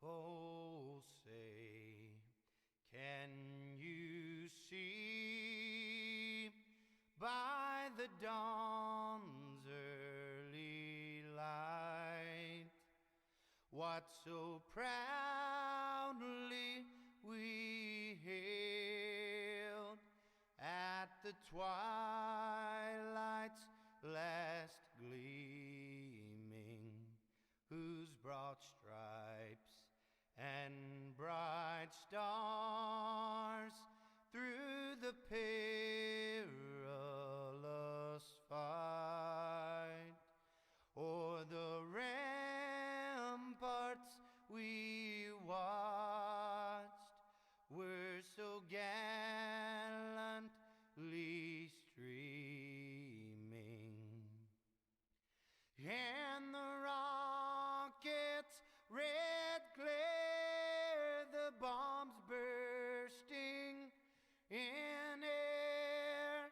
Oh, say, can you see by the dawn's early light what so proudly we hailed at the twilight's last gleaming, whose broad stripes and bright stars through the perilous fight o'er the ramparts we watched were so gallantly streaming, and the rockets' red glare, the bombs bursting in air,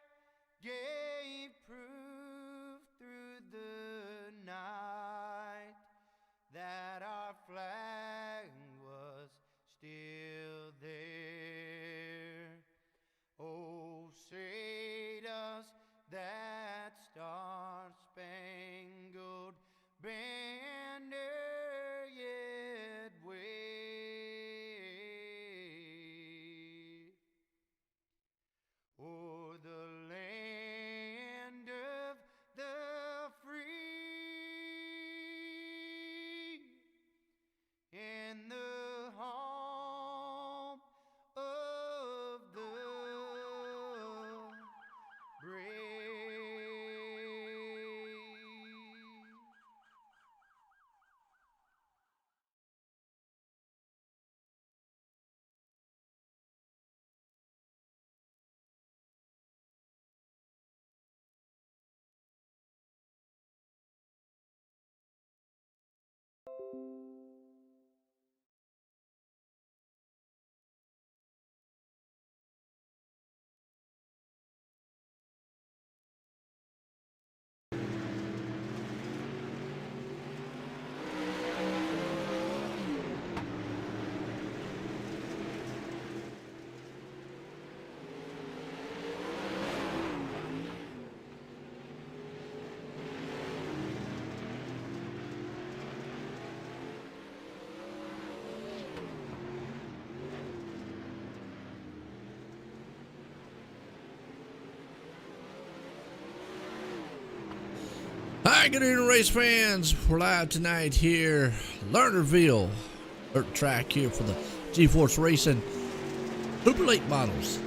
gave proof through the night that our flag was still there. Oh, say does that star-spangled banner yet wave o'er the land of the free and the home of the brave? Hi, good evening, race fans. We're live tonight here, Lernerville dirt track here for the GForce Racing Super Late models.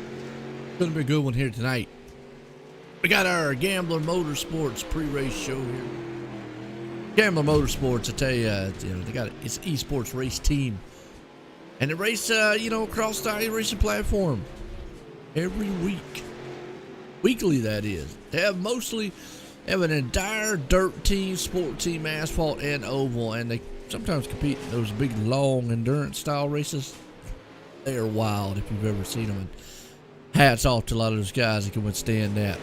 Gonna be a good one here tonight. We got our Gambler Motorsports pre-race show here. Gambler Motorsports, I tell you, they got it's esports race team, and they race, across the iRACING platform every week, weekly that is. They have an entire dirt team, sport team, asphalt, and oval, and they sometimes compete in those big, long endurance style races. They are wild if you've ever seen them, and hats off to a lot of those guys that can withstand that.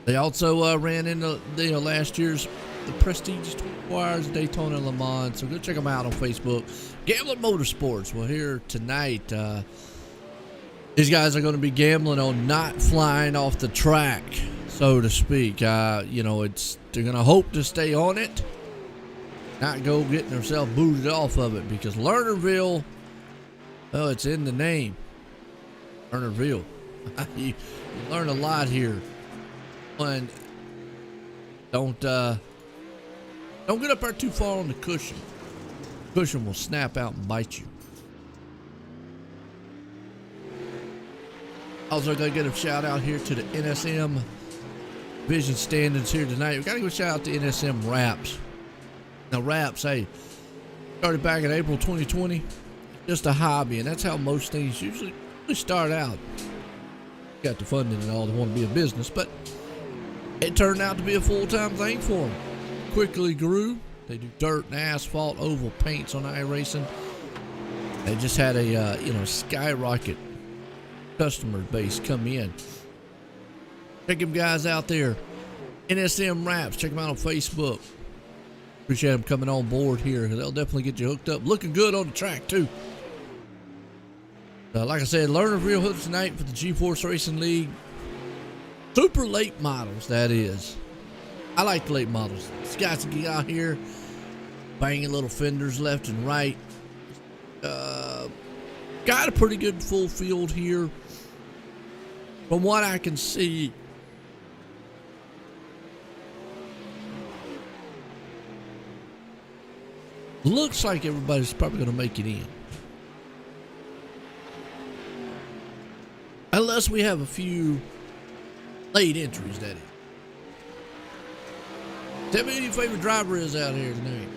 They also ran into last year's the prestigious 24 Hours of Daytona and Le Mans, so go check them out on Facebook. Gambler Motorsports. Well, here tonight, these guys are going to be gambling on not flying off the track, so to speak. They're gonna hope to stay on it, not go getting themselves booted off of it, because Lernerville, well, it's in the name, Lernerville. you learn a lot here. And don't get up there too far on the cushion. Cushion will snap out and bite you. Also, gotta get a shout out here to the NSM Vision standings here tonight. We gotta go shout out to NSM Wraps. Now, Wraps, hey, started back in April 2020, just a hobby, and that's how most things usually start out. Got the funding and all, they want to be a business, but it turned out to be a full-time thing for them. Quickly grew. They do dirt and asphalt, oval paints on iRacing. They just had a skyrocket customer base come in. Check them guys out there. NSM Wraps. Check them out on Facebook. Appreciate them coming on board here. They'll definitely get you hooked up. Looking good on the track, too. Like I said, Lernerville hooked tonight for the GForce Racing League. Super late models, that is. I like the late models. These guys can get out here, banging little fenders left and right. Got a pretty good full field here. From what I can see, looks like everybody's probably going to make it in. Unless we have a few late entries, that is. Tell me who your favorite driver is out here tonight.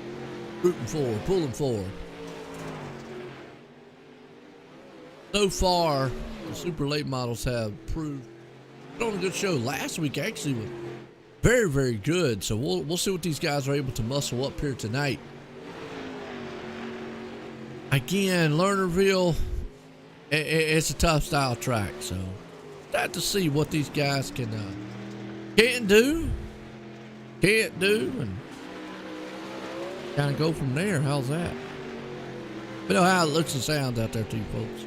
Rooting for, pulling for. So far, the super late models have proved on a good show. Last week actually was very, very good. So we'll see what these guys are able to muscle up here tonight. Again, Lernerville, it's a tough style track. So got to see what these guys can do, can't do, and kind of go from there. How's that? You know how it looks and sounds out there to you folks.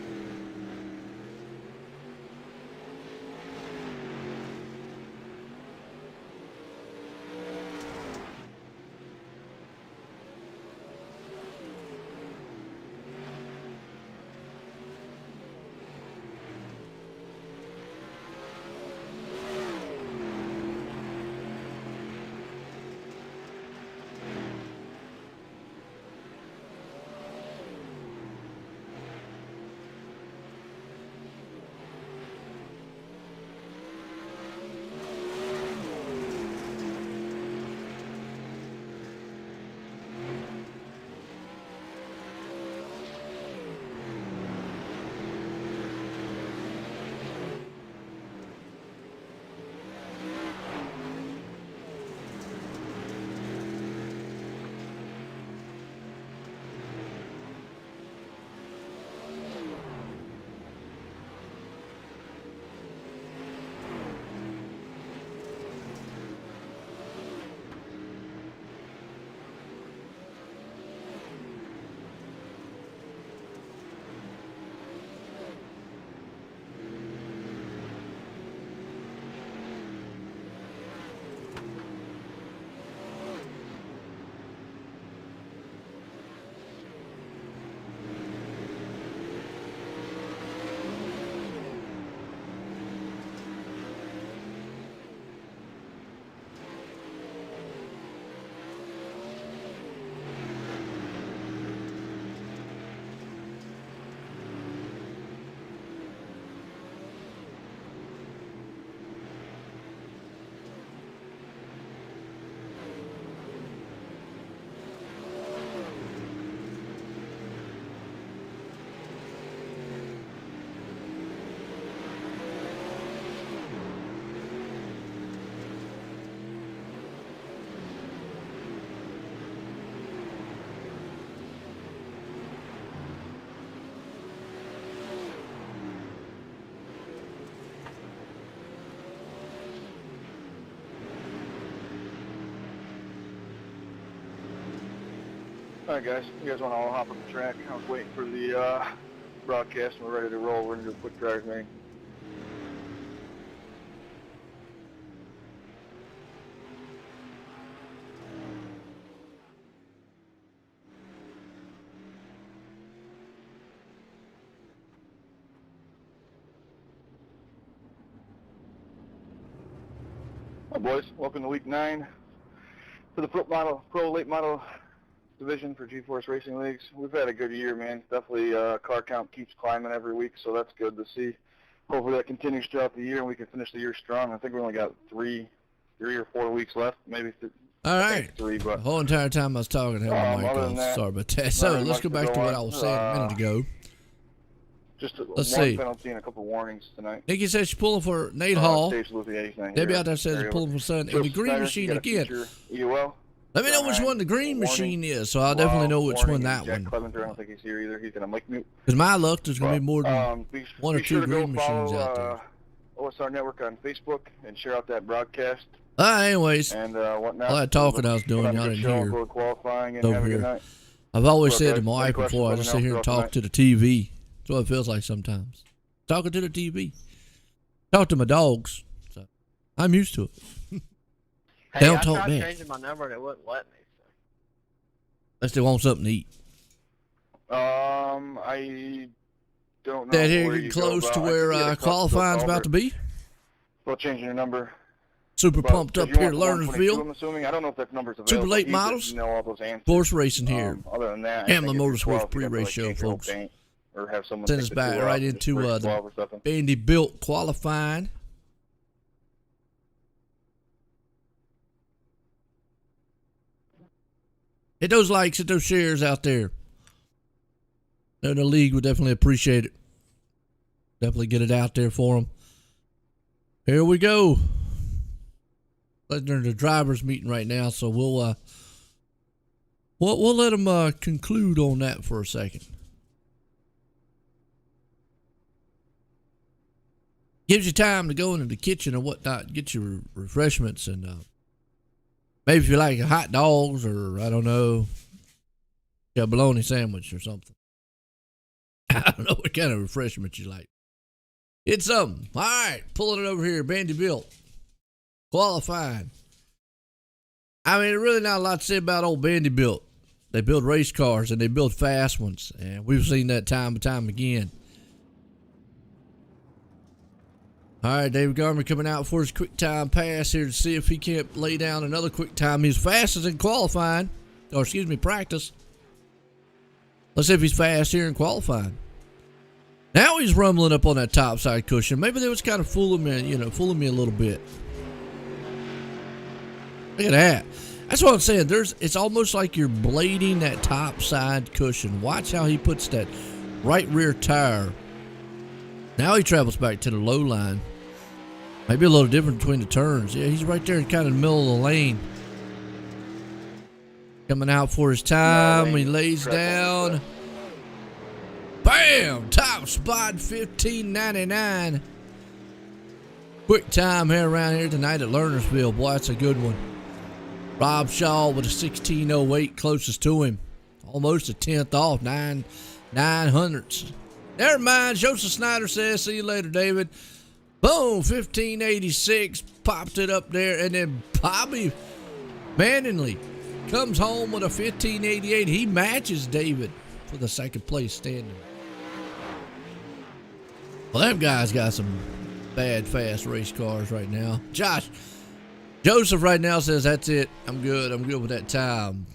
All right, guys. You guys want to all hop on the track? I was waiting for the broadcast, and we're ready to roll. We're going to do a quick drive meeting. Hi, boys. Welcome to week 9 for the Pro Late Model division for GForce Racing Leagues. We've had a good year, man. Definitely car count keeps climbing every week, so that's good to see. Hopefully that continues throughout the year and we can finish the year strong. I think we only got three or 4 weeks left, maybe all right. 3. But the whole entire time I was talking, I had my mic off. Sorry about that. So let's go back to what I was saying a minute ago. Just let's one see. penalty and a couple warnings tonight. Nikki says she's pulling for Nate Hall. Debbie out there says she's pulling for Sun. And the green machine again. Let me know which one the green machine is, so I'll definitely know which one that one. I don't think he's here either. He's going to mic mute. Because my luck, there's going to be more than one or two green machines out there. OSR Network on Facebook and share out that broadcast. Anyways, and whatnot. all that talking I was doing, y'all didn't hear. Go to qualifying and Over have a here. good night. I've always Look, said guys, to my any wife questions, before, I let me just know sit here and throughout talk the to the TV. That's what it feels like sometimes. Talking to the TV. Talk to my dogs. So I'm used to it. Hey, They don't I talk tried back. changing my number and it wouldn't let me. So. Unless they want something to eat. I don't know That here where getting you close go to about. where qualifying's about to be. Still changing your number. Super But pumped if up you here at want the 122, Lernersville. I'm assuming. I don't know if that number's available. Super late You just models. know all those answers. Force racing here. Other than that, I Hamlin think if you're Motorsports 12, you'd have to, pre-race like, show, change your whole folks. paint, or have someone Send take us the back two right out and just into bring the 12 or something. Vanderbilt qualifying. Hit those likes, hit those shares out there. And the league would definitely appreciate it. Definitely get it out there for them. Here we go. They're in the drivers' meeting right now, so we'll let them conclude on that for a second. Gives you time to go into the kitchen or whatnot, get your refreshments, and maybe if you like hot dogs or I don't know, a bologna sandwich or something. I don't know what kind of refreshment you like. It's something. All right, pulling it over here, Vanderbilt qualifying. I mean, really not a lot to say about old Vanderbilt. They build race cars and they build fast ones, and we've seen that time and time again. All right, David Garman coming out for his quick time pass here to see if he can't lay down another quick time. He's fastest in qualifying, or excuse me, practice. Let's see if he's fast here in qualifying. Now he's rumbling up on that top side cushion. Maybe that was kind of fooling me, fooling me a little bit. Look at that. That's what I'm saying. It's almost like you're blading that top side cushion. Watch how he puts that right rear tire. Now he travels back to the low line. Maybe a little different between the turns. Yeah, he's right there in kind of the middle of the lane. Coming out for his time. He lays down. Bam! Top spot, 15.99. Quick time here around here tonight at Lernersville. Boy, that's a good one. Rob Shaw with a 16.08 closest to him. Almost a 10th off, 9/900ths. Never mind. Joseph Snyder says, see you later, David. Boom, 15.86. Popped it up there. And then Bobby Manningley comes home with a 15.88. He matches David for the second place standing. Well, them guys got some bad, fast race cars right now. Joseph right now says, that's it. I'm good. I'm good with that time.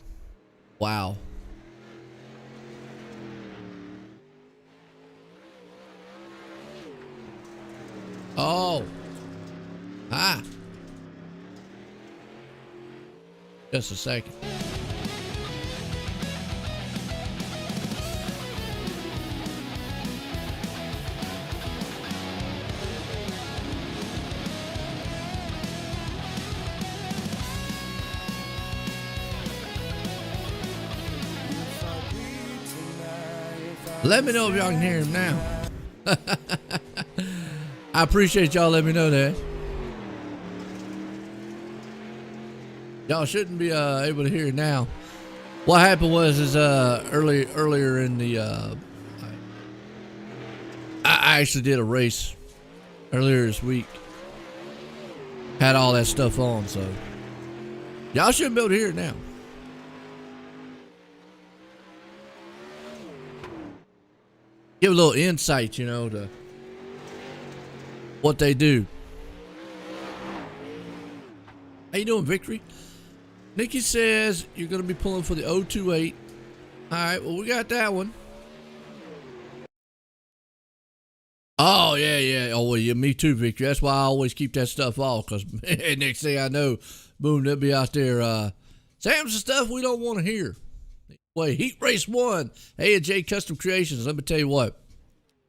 Wow. Oh. Ah. Just a second. Let me know if y'all can hear him now. I appreciate y'all letting me know that. Y'all shouldn't be able to hear it now. What happened was earlier in the I actually did a race earlier this week. Had all that stuff on, so y'all shouldn't be able to hear it now. Give a little insight, to what they do. How you doing, Victory? Nikki says you're going to be pulling for the 028. All right, well, we got that one. Oh, yeah. Oh, well, yeah, me too, Victory. That's why I always keep that stuff off, because next thing I know, boom, they'll be out there. Sam's the stuff we don't want to hear. Wait, Heat Race 1, A&J Custom Creations. Let me tell you what.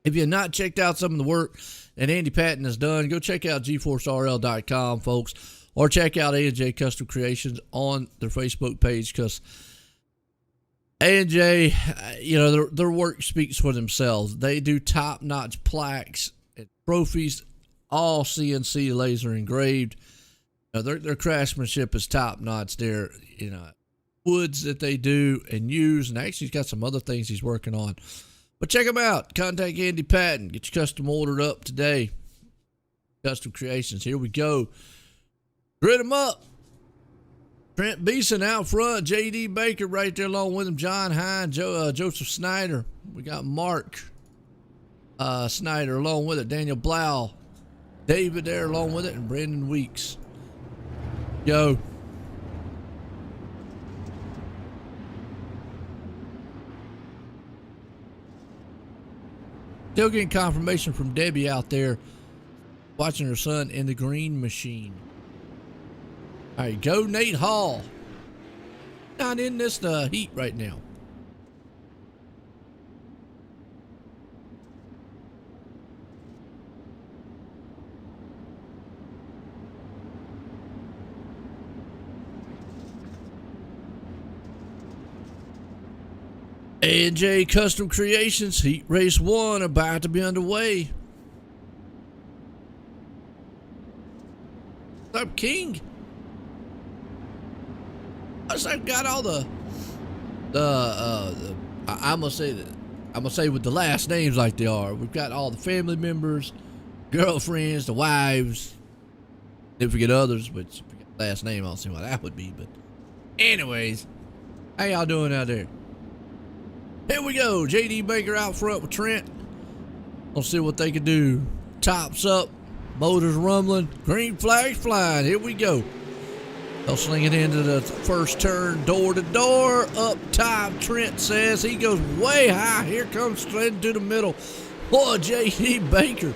If you've not checked out some of the work that Andy Patton has done, go check out GForceRL.com, folks, or check out A&J Custom Creations on their Facebook page, because A&J, their work speaks for themselves. They do top-notch plaques and trophies, all CNC laser engraved. Their craftsmanship is top notch. Their woods that they do and use, and actually he's got some other things he's working on. But check him out. Contact Andy Patton. Get your custom ordered up today. Custom Creations. Here we go. Grid him up. Trent Beeson out front. J.D. Baker right there along with him. John Hine, Joseph Snyder. We got Mark Snyder along with it. Daniel Blau. David there along with it. And Brandon Weeks. Go. Still getting confirmation from Debbie out there watching her son in the green machine. All right, go Nate Hall. Not in this heat right now. A&J Custom Creations Heat Race 1 about to be underway. What's up, King? I've got all I'm gonna say with the last names like they are. We've got all the family members, girlfriends, the wives. If we get others, but if we get the last name, I don't see what that would be. But anyways, how y'all doing out there? Here we go. J.D. Baker out front with Trent. We'll see what they can do. Tops up, motors rumbling, green flags flying. Here we go. They'll sling it into the first turn, door to door. Up top, Trent says he goes way high. Here comes straight into the middle. Boy, J.D. Baker.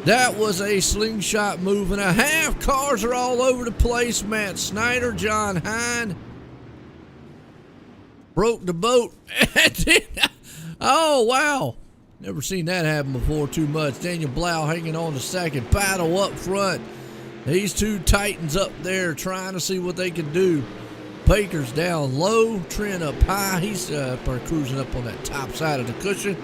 That was a slingshot move and a half. Cars are all over the place. Matt Snyder, John Hine. Broke the boat. Oh, wow. Never seen that happen before too much. Daniel Blau hanging on to second. Battle up front. These two titans up there trying to see what they can do. Baker's down low. Trent up high. He's cruising up on that top side of the cushion.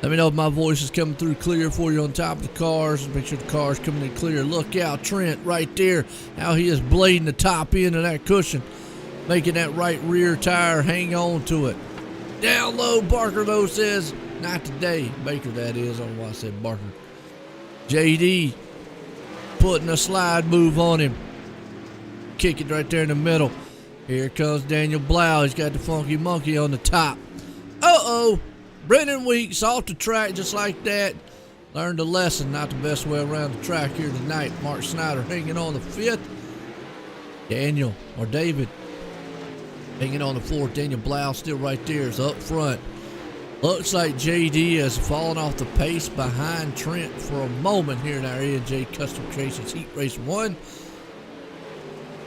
Let me know if my voice is coming through clear for you on top of the cars. Make sure the car's coming in clear. Look out, Trent right there. How he is blading the top end of that cushion. Making that right rear tire hang on to it. Down low, Barker though says, not today. Baker, that is. I don't know why I said Barker. JD putting a slide move on him. Kick it right there in the middle. Here comes Daniel Blau. He's got the funky monkey on the top. Uh-oh. Brendan Weeks off the track just like that. Learned a lesson. Not the best way around the track here tonight. Mark Snyder hanging on the fifth. Daniel or David hanging on the fourth. Daniel Blau still right there is up front. Looks like JD has fallen off the pace behind Trent for a moment here in our A&J Custom Creations Heat Race 1.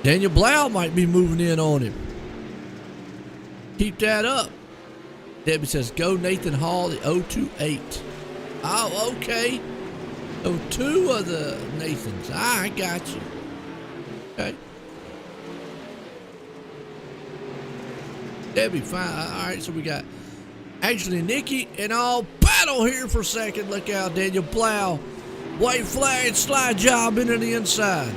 Daniel Blau might be moving in on him. Keep that up. Debbie says, go Nathan Hall, the 028. Oh, okay. So two of the Nathans. I got you. Okay. Debbie, fine. All right, so we got actually Nikki and all battle here for second. Look out, Daniel Blau. White flag, slide job into the inside.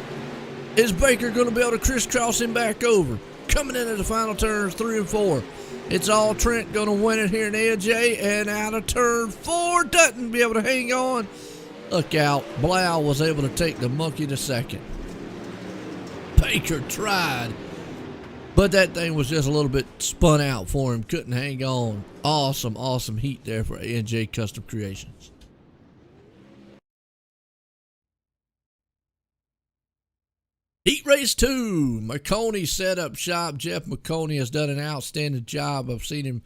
Is Baker going to be able to crisscross him back over? Coming into the final turns 3 and 4. It's all Trent going to win it here in AJ, and out of turn 4, doesn't be able to hang on. Look out, Blau was able to take the monkey to second. Baker tried, but that thing was just a little bit spun out for him. Couldn't hang on. Awesome, awesome heat there for AJ Custom Creations. Heat Race 2, McConey Setup Shop. Jeff McConey has done an outstanding job. I've seen him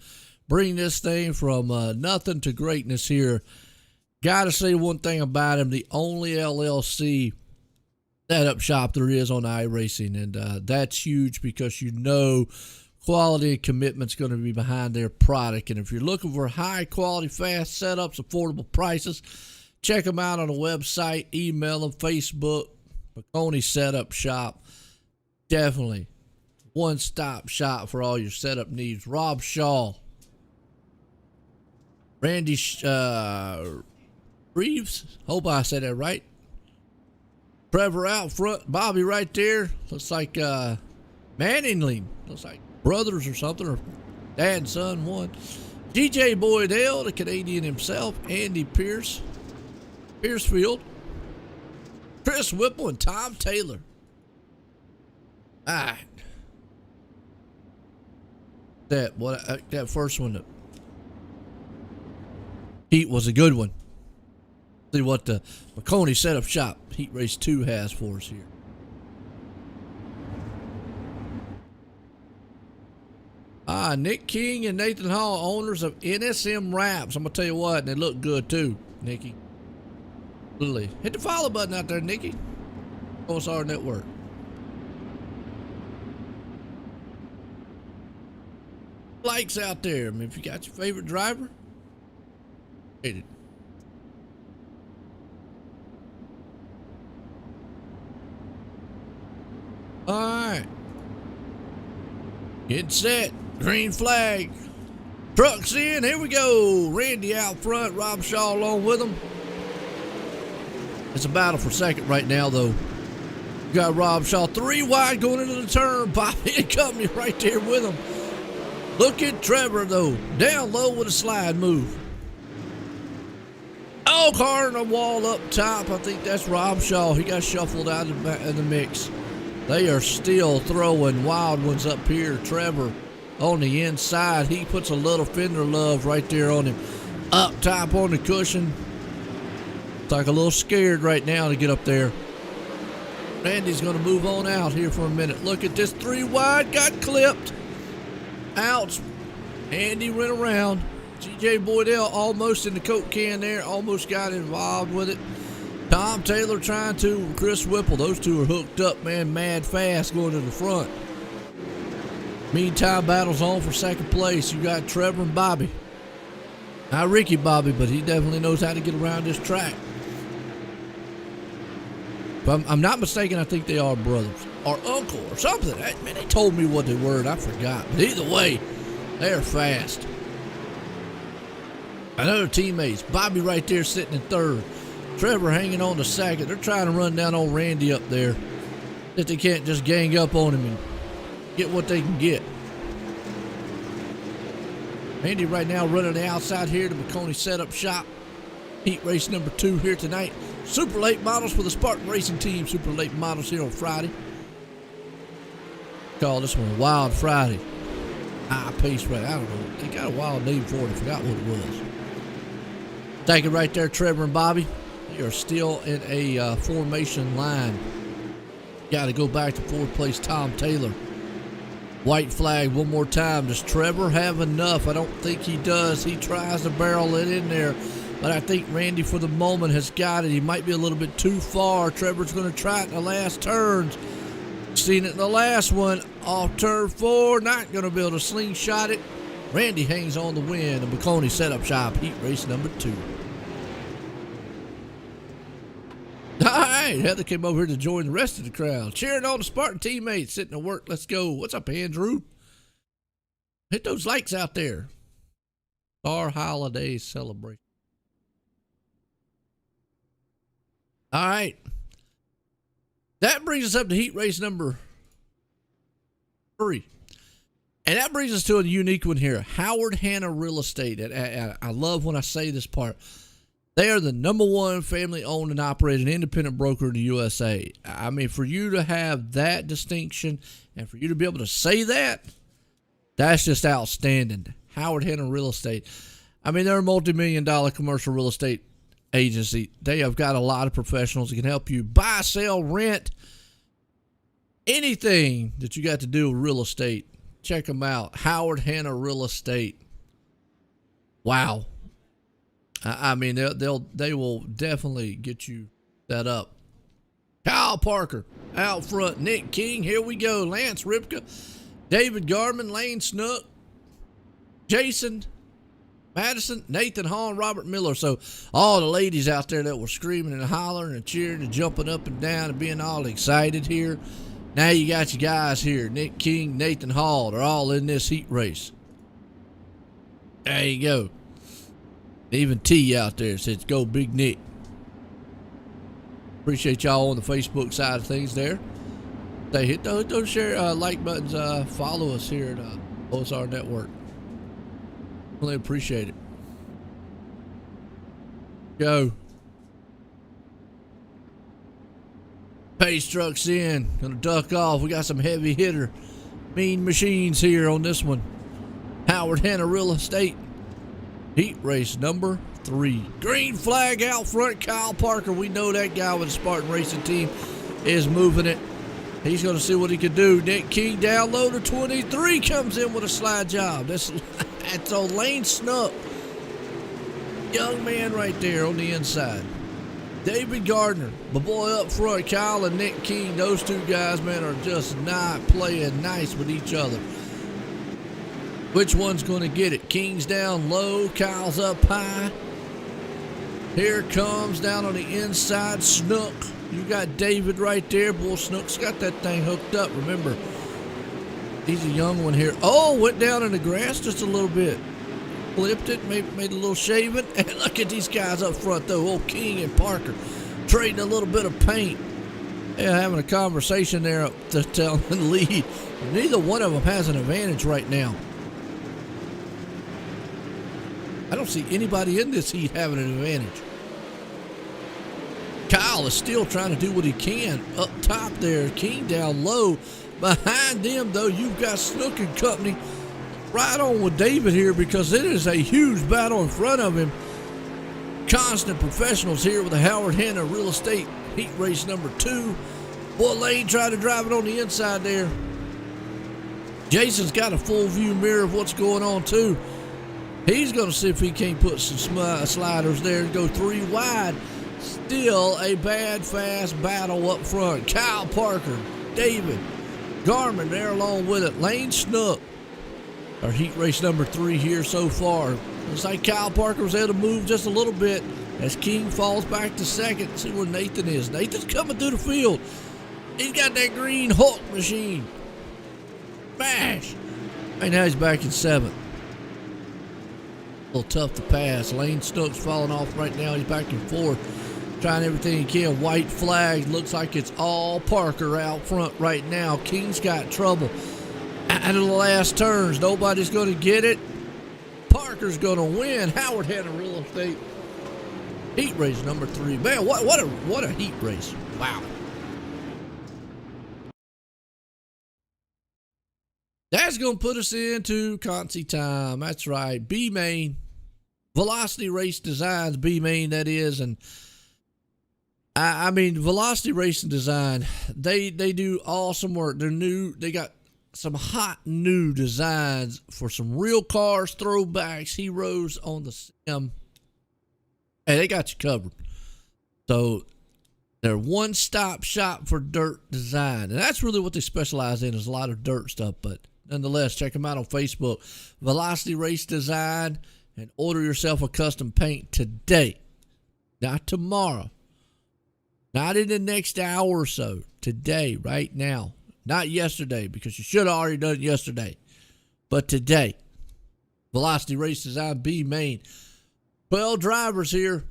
bring this thing from nothing to greatness here. Got to say one thing about him, the only LLC setup shop there is on iRacing, and that's huge because you know quality and commitment's going to be behind their product. And if you're looking for high quality, fast setups, affordable prices, check them out on the website, email them, Facebook. McConey Setup Shop, definitely one-stop shop for all your setup needs. Rob Shaw, Randy Reeves, hope I said that right. Trevor out front, Bobby right there. Looks like Manningly. Looks like brothers or something, or dad and son one. DJ Boydell, the Canadian himself. Andy Piercefield. Chris Whipple and Tom Taylor. All right. That first one, the heat was a good one. See what the McConey Setup Shop Heat Race 2 has for us here. Nick King and Nathan Hall, owners of NSM Wraps. I'm gonna tell you what, and they look good too, Nikki. Literally. Hit the follow button out there, Nikki. OSR Network. Likes out there. I mean, if you got your favorite driver, hit it. All right. Get set. Green flag. Trucks in. Here we go. Randy out front. Rob Shaw along with him. It's a battle for second right now, though. You got Rob Shaw 3 wide going into the turn. Bobby and company right there with him. Look at Trevor, though. Down low with a slide move. Oh, car in the wall up top. I think that's Rob Shaw. He got shuffled out of the mix. They are still throwing wild ones up here. Trevor on the inside. He puts a little fender love right there on him. Up top on the cushion. It's like a little scared right now to get up there. Randy's going to move on out here for a minute. Look at this 3 wide. Got clipped. Ouch. Andy went around. GJ Boydell almost in the Coke can there. Almost got involved with it. Tom Taylor trying to. Chris Whipple. Those two are hooked up, man. Mad fast going to the front. Meantime, battle's on for second place. You got Trevor and Bobby. Not Ricky Bobby, but he definitely knows how to get around this track. If I'm not mistaken, I think they are brothers. Or uncle or something. Man, they told me what they were and I forgot. But either way, they're fast. Another teammates. Bobby right there sitting in third. Trevor hanging on to second. They're trying to run down old Randy up there. If they can't just gang up on him and get what they can get. Randy right now running the outside here to McConey Setup Shop. Heat race number 2 here tonight. Super late models for the Spartan Racing Team. Super late models here on Friday. Call this one Wild Friday. High pace race. I don't know. They got a wild name for it. I forgot what it was. Take it right there, Trevor and Bobby. They are still in a formation line. Got to go back to 4th place, Tom Taylor. White flag one more time. Does Trevor have enough? I don't think he does. He tries to barrel it in there. But I think Randy, for the moment, has got it. He might be a little bit too far. Trevor's going to try it in the last turns. Seen it in the last one. Off turn 4. Not going to be able to slingshot it. Randy hangs on the win. The McConey Setup Shop Heat Race number 2. All right. Heather came over here to join the rest of the crowd. Cheering on the Spartan teammates sitting at work. Let's go. What's up, Andrew? Hit those likes out there. Our holiday celebration. All right. That brings us up to heat race number 3. And that brings us to a unique one here. Howard Hanna Real Estate. And I love when I say this part. They are the #1 family-owned and operated independent broker in the USA. I mean, for you to have that distinction and for you to be able to say that, that's just outstanding. Howard Hanna Real Estate. I mean, they're a multi-million-dollar commercial real estate agency. They have got a lot of professionals that can help you buy, sell, rent, anything that you got to do with real estate. Check them out. Howard Hanna Real Estate. Wow. I mean, they will definitely get you set up. Kyle Parker out front. Nick King. Here we go. Lance Ripka, David Garman, Lane Snook, Jason Madison, Nathan Hall, and Robert Miller. So all the ladies out there that were screaming and hollering and cheering and jumping up and down and being all excited here. Now you got your guys here. Nick King, Nathan Hall. They're all in this heat race. There you go. Even T out there says, go Big Nick. Appreciate y'all on the Facebook side of things there. They hit those share like buttons. Follow us here at OSR Network. Really appreciate it. Go. Pace trucks in. Gonna duck off. We got some heavy hitter, mean machines here on this one. Howard Hanna Real Estate. Heat race number 3. Green flag out front. Kyle Parker. We know that guy with the Spartan Racing team is moving it. He's going to see what he can do. Nick King down low to 23. Comes in with a slide job. That's old Lane Snook. Young man right there on the inside. David Gardner, my boy up front. Kyle and Nick King. Those two guys, man, are just not playing nice with each other. Which one's going to get it? King's down low. Kyle's up high. Here comes down on the inside Snook. You got David right there. Boy, Snook's got that thing hooked up. Remember, he's a young one here. Oh, went down in the grass just a little bit. Flipped it, made a little shaving. And look at these guys up front, though. Old King and Parker trading a little bit of paint. Yeah, having a conversation there to tell the lead. Neither one of them has an advantage right now. I don't see anybody in this heat having an advantage. Kyle is still trying to do what he can up top there. King down low. Behind them, though, you've got Snook and Company right on with David here because it is a huge battle in front of him. Constant professionals here with the Howard Hanna Real Estate Heat Race number 2. Boy, Lane tried to drive it on the inside there. Jason's got a full view mirror of what's going on, too. He's going to see if he can't put some sliders there and go 3 wide. Still a bad, fast battle up front. Kyle Parker, David, Garmin there along with it. Lane Snook. Our heat race number 3 here so far. Looks like Kyle Parker was able to move just a little bit as King falls back to second. See where Nathan is. Nathan's coming through the field. He's got that green Hulk machine. Bash. And now he's back in 7th. A little tough to pass. Lane Snook's falling off right now. He's back in 4th. Trying everything he can. White flag. Looks like it's all Parker out front right now. King's got trouble. Out of the last turns. Nobody's going to get it. Parker's going to win. Howard Hanna Real Estate heat race number 3. Man, what a heat race. Wow. That's going to put us into Concy time. That's right. B-Main. Velocity Race Designs. B-Main, that is. And I mean, Velocity Racing Design, they do awesome work. They're new. They got some hot new designs for some real cars, throwbacks, heroes on the sim. Hey, they got you covered. So they're one-stop shop for dirt design. And that's really what they specialize in, is a lot of dirt stuff. But nonetheless, check them out on Facebook. Velocity Race Design, and order yourself a custom paint today. Not tomorrow. Not in the next hour or so. Today, right now. Not yesterday, because you should have already done it yesterday. But today. Velocity Race Design B-Main. 12 drivers here.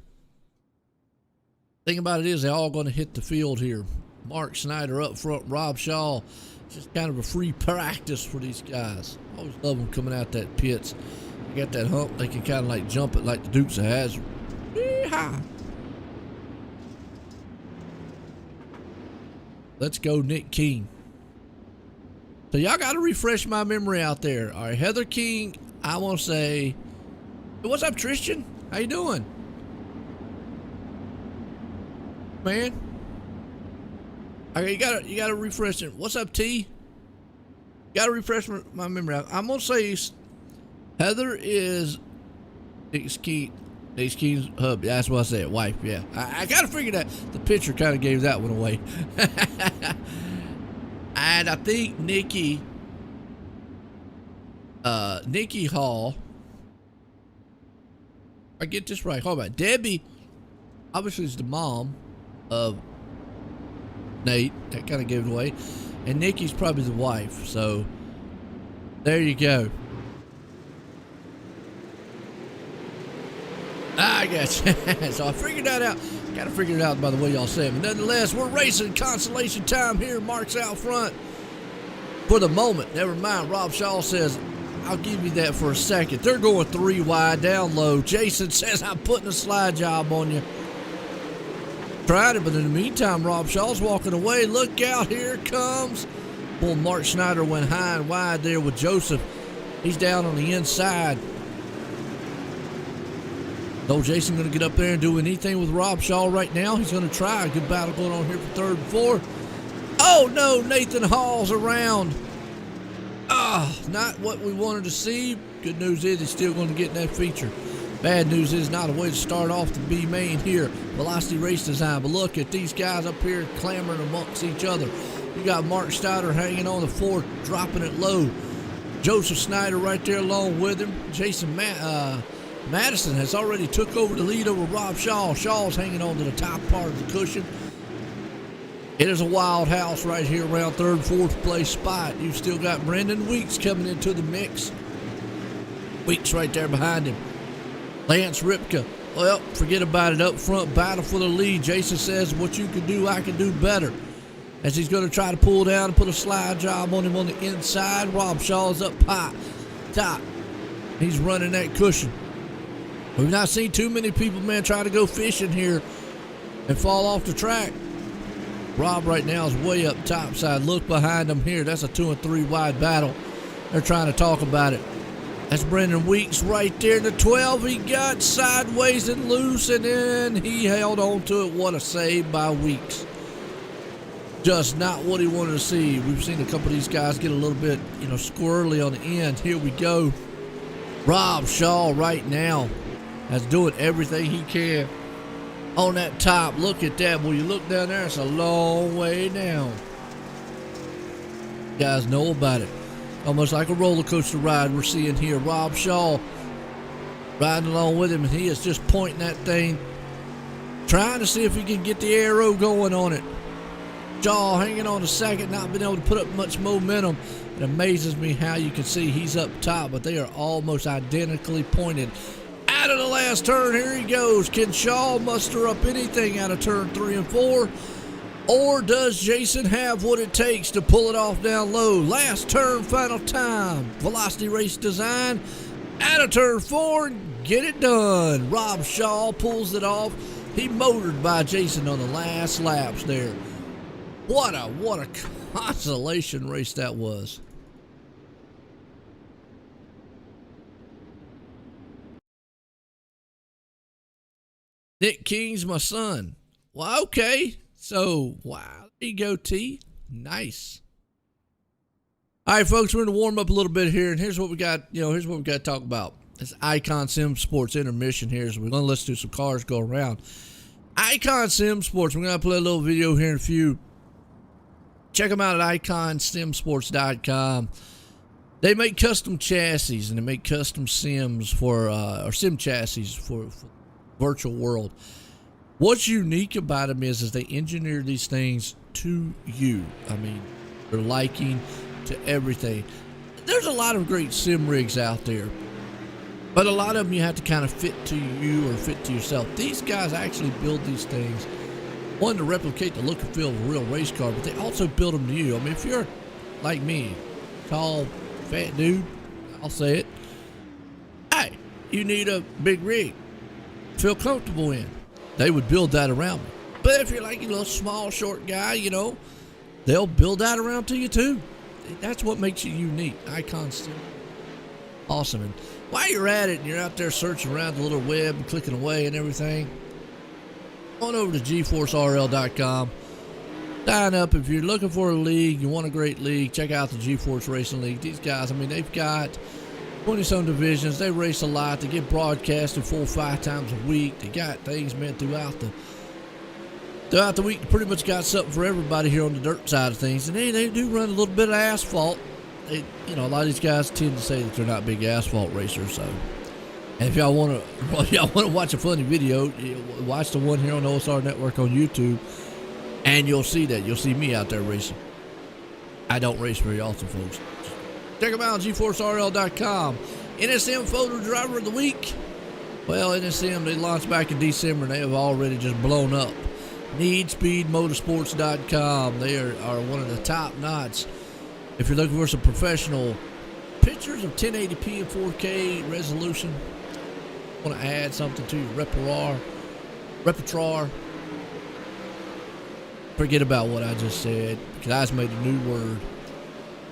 Thing about it is they're all going to hit the field here. Mark Snyder up front. Rob Shaw. Just kind of a free practice for these guys. Always love them coming out that pits. They got that hump. They can kind of like jump it like the Dukes of Hazzard. Yeehaw. Let's go Nick King. So y'all got to refresh my memory out there. All right, Heather King, I want to say, what's up, Tristan? How you doing? Man. Okay, you gotta refresh it. What's up, T? Gotta refresh my memory. I'm gonna say Heather is Nick's King's hub. That's what I said. Wife, yeah. I gotta figure that. The picture kind of gave that one away. And I think Nikki Hall. I get this right. Hold on. Debbie, obviously, is the mom of Nate. That kind of gave it away. And Nikki's probably the wife. So there you go. I got you. So I figured that out. Got to figure it out by the way y'all say it. But nonetheless, we're racing consolation time here. Mark's out front for the moment. Never mind. Rob Shaw says, I'll give you that for a second. They're going 3 wide down low. Jason says, I'm putting a slide job on you. Tried it, but in the meantime, Rob Shaw's walking away. Look out, here it comes. Boy, Mark Schneider went high and wide there with Joseph. He's down on the inside. Though Jason going to get up there and do anything with Rob Shaw right now. He's going to try. A good battle going on here for 3rd and 4th. Oh, no, Nathan Hall's around. Not what we wanted to see. Good news is he's still going to get in that feature. Bad news is not a way to start off the B main here. Velocity Race Design. But look at these guys up here clamoring amongst each other. You got Mark Schneider hanging on the 4th, dropping it low. Joseph Snyder right there along with him. Jason Madison has already took over the lead over Rob Shaw. Shaw's hanging on to the top part of the cushion. It is a wild house right here around 3rd, 4th place spot. You've still got Brendan Weeks coming into the mix. Weeks right there behind him. Lance Ripka. Well, forget about it up front. Battle for the lead. Jason says, what you can do, I can do better. As he's going to try to pull down and put a slide job on him on the inside. Rob Shaw's up top. He's running that cushion. We've not seen too many people, man, try to go fishing here and fall off the track. Rob right now is way up top side. Look behind him here. That's a 2 and 3 wide battle. They're trying to talk about it. That's Brendan Weeks right there in the 12. He got sideways and loose, and then he held on to it. What a save by Weeks. Just not what he wanted to see. We've seen a couple of these guys get a little bit, squirrely on the end. Here we go. Rob Shaw right now is doing everything he can on that top. Look at that. When you look down there, it's a long way down. You guys know about it. Almost like a roller coaster ride we're seeing here. Rob Shaw riding along with him, and he is just pointing that thing, trying to see if he can get the arrow going on it. Shaw hanging on to 2nd, not being able to put up much momentum. It amazes me how you can see he's up top, but they are almost identically pointed. Out of the last turn, here he goes. Can Shaw muster up anything out of turn 3 and 4? Or does Jason have what it takes to pull it off down low? Last turn, final time. Velocity Race Design. Out of turn 4, get it done. Rob Shaw pulls it off. He motored by Jason on the last laps there. What a consolation race that was. Nick King's my son. Well, okay. So, wow. There you go, T. Nice. All right, folks, we're going to warm up a little bit here, and here's what we got, here's what we got to talk about. It's Icon Sim Sports intermission here, so we're going to listen to some cars go around. Icon Sim Sports, we're going to play a little video here in a few. Check them out at iconsimsports.com. They make custom chassis, and they make custom sims for, or sim chassis for virtual world. What's unique about them is they engineer these things to you. I mean, their liking to everything. There's a lot of great sim rigs out there, but a lot of them you have to kind of fit to you or fit to yourself. These guys actually build these things, one, to replicate the look and feel of a real race car, but they also build them to you. I mean, if you're like me, tall, fat dude, I'll say it, hey, you need a big rig, feel comfortable in. They would build that around me. But if you're like a little small, short guy, they'll build that around to you too. That's what makes you unique. Icons still awesome. And while you're at it and you're out there searching around the little web and clicking away and everything, on over to GForceRL.com. Sign up if you're looking for a league, you want a great league, check out the GeForce Racing League. These guys, I mean, they've got 20-some divisions. They race a lot. They get broadcasted 4 or 5 times a week. They got things, man, throughout the week. They pretty much got something for everybody here on the dirt side of things. And they do run a little bit of asphalt. A lot of these guys tend to say that they're not big asphalt racers. So, and if y'all want to watch a funny video, watch the one here on the OSR Network on YouTube, and you'll see that. You'll see me out there racing. I don't race very often, folks. Check them out on GForceRL.com. NSM Photo Driver of the Week. Well, NSM, they launched back in December, and they have already just blown up. NeedSpeedMotorsports.com. They are one of the top notch. If you're looking for some professional pictures of 1080p and 4K resolution, want to add something to your repertoire, forget about what I just said, because I just made a new word.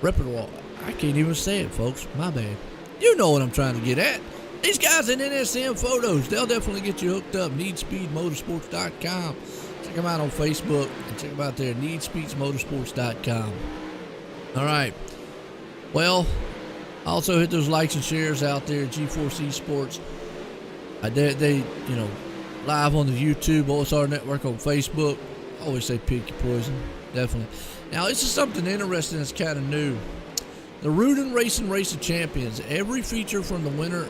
Repertoire. I can't even say it, folks. My bad. You know what I'm trying to get at. These guys in NSM Photos, they'll definitely get you hooked up. NeedSpeedMotorsports.com. Check them out on Facebook and check them out there. NeedSpeedMotorsports.com. All right. Well, also hit those likes and shares out there. GForce Esports. They live on the YouTube OSR Network on Facebook. I always say pick your poison. Definitely. Now, this is something interesting that's kind of new. The Rudin Racing Race of Champions. Every feature winner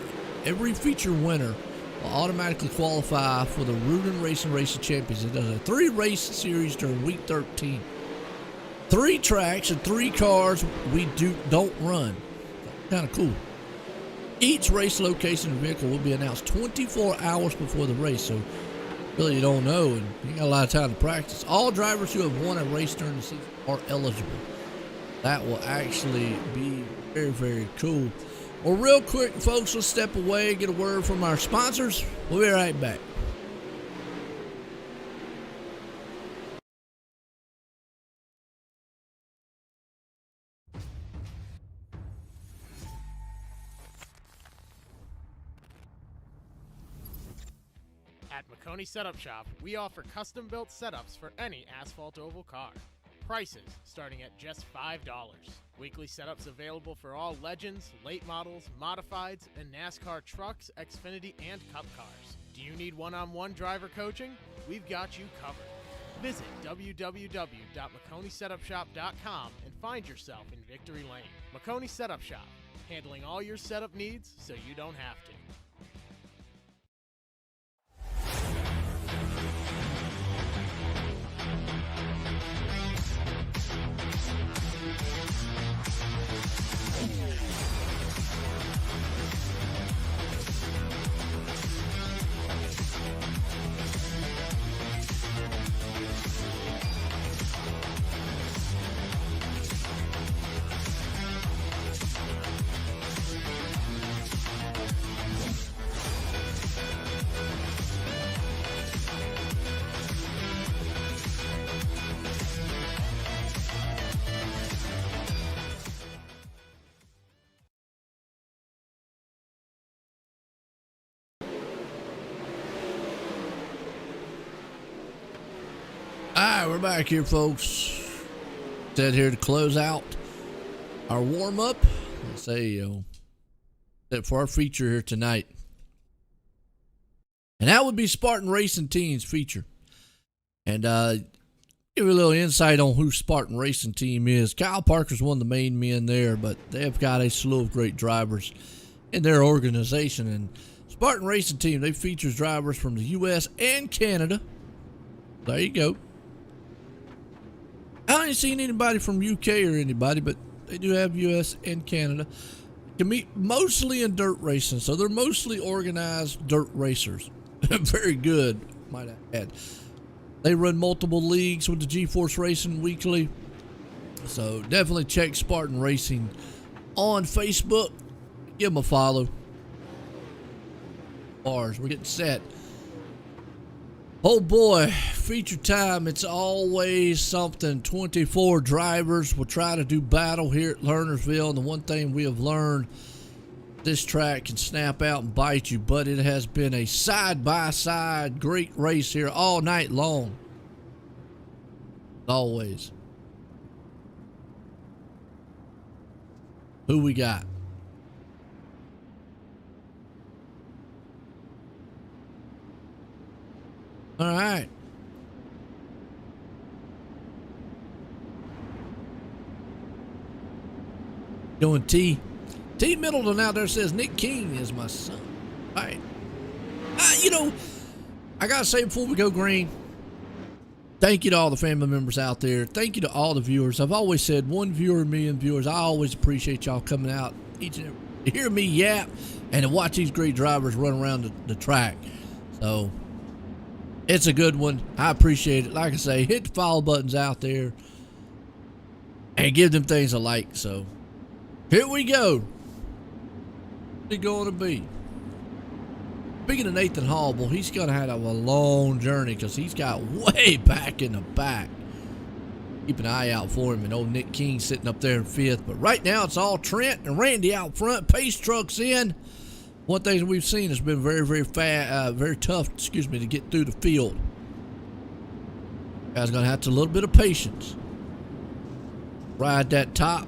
will automatically qualify for the Rudin Racing Race of Champions. It does a 3-race series during week 13. 3 tracks and 3 cars we don't run. Kind of cool. Each race location and vehicle will be announced 24 hours before the race, so really you don't know, and you got a lot of time to practice. All drivers who have won a race during the season are eligible. That will actually be very, very cool. Well, real quick, folks, let's step away and get a word from our sponsors. We'll be right back. At McConey Setup Shop, we offer custom-built setups for any asphalt oval car. Prices starting at just $5. Weekly setups available for all Legends, late models, modifieds, and NASCAR trucks, Xfinity, and Cup cars. Do you need one-on-one driver coaching? We've got you covered. Visit www.McConeySetupShop.com and find yourself in Victory Lane. McConey Setup Shop, handling all your setup needs so you don't have to. Alright, we're back here, folks. Said here to close out our warm-up. Let's say, for our feature here tonight. And that would be Spartan Racing Team's feature. And give you a little insight on who Spartan Racing Team is. Kyle Parker's one of the main men there, but they've got a slew of great drivers in their organization. And Spartan Racing Team, they features drivers from the U.S. and Canada. There you go. I ain't seen anybody from UK or anybody, but they do have US and Canada. Can meet mostly in dirt racing, so they're mostly organized dirt racers. Very good, might I add. They run multiple leagues with the GForce Racing Weekly, so definitely check Spartan Racing on Facebook. Give them a follow. We're getting set. Oh boy, feature time, it's always something. 24 drivers will try to do battle here at Lernersville, and the one thing we have learned, this track can snap out and bite you, but it has been a side-by-side great race here all night long. Always. Who we got? All right. Doing T Middleton out there says Nick King is my son. All right. I got to say before we go green, thank you to all the family members out there. Thank you to all the viewers. I've always said 1 viewer, 1,000,000 viewers. I always appreciate y'all coming out each and every to hear me yap and to watch these great drivers run around the track. So it's a good one. I appreciate it. Like I say, hit the follow buttons out there and give them things a like. So here we go. What's it going to be? Speaking of Nathan Hall, boy, he's going to have a long journey because he's got way back in the back. Keep an eye out for him, and old Nick King sitting up there in 5th. But right now it's all Trent and Randy out front. Pace trucks in. One thing we've seen has been very, very fast, very tough, to get through the field. Guys going to have to a little bit of patience. Ride that top.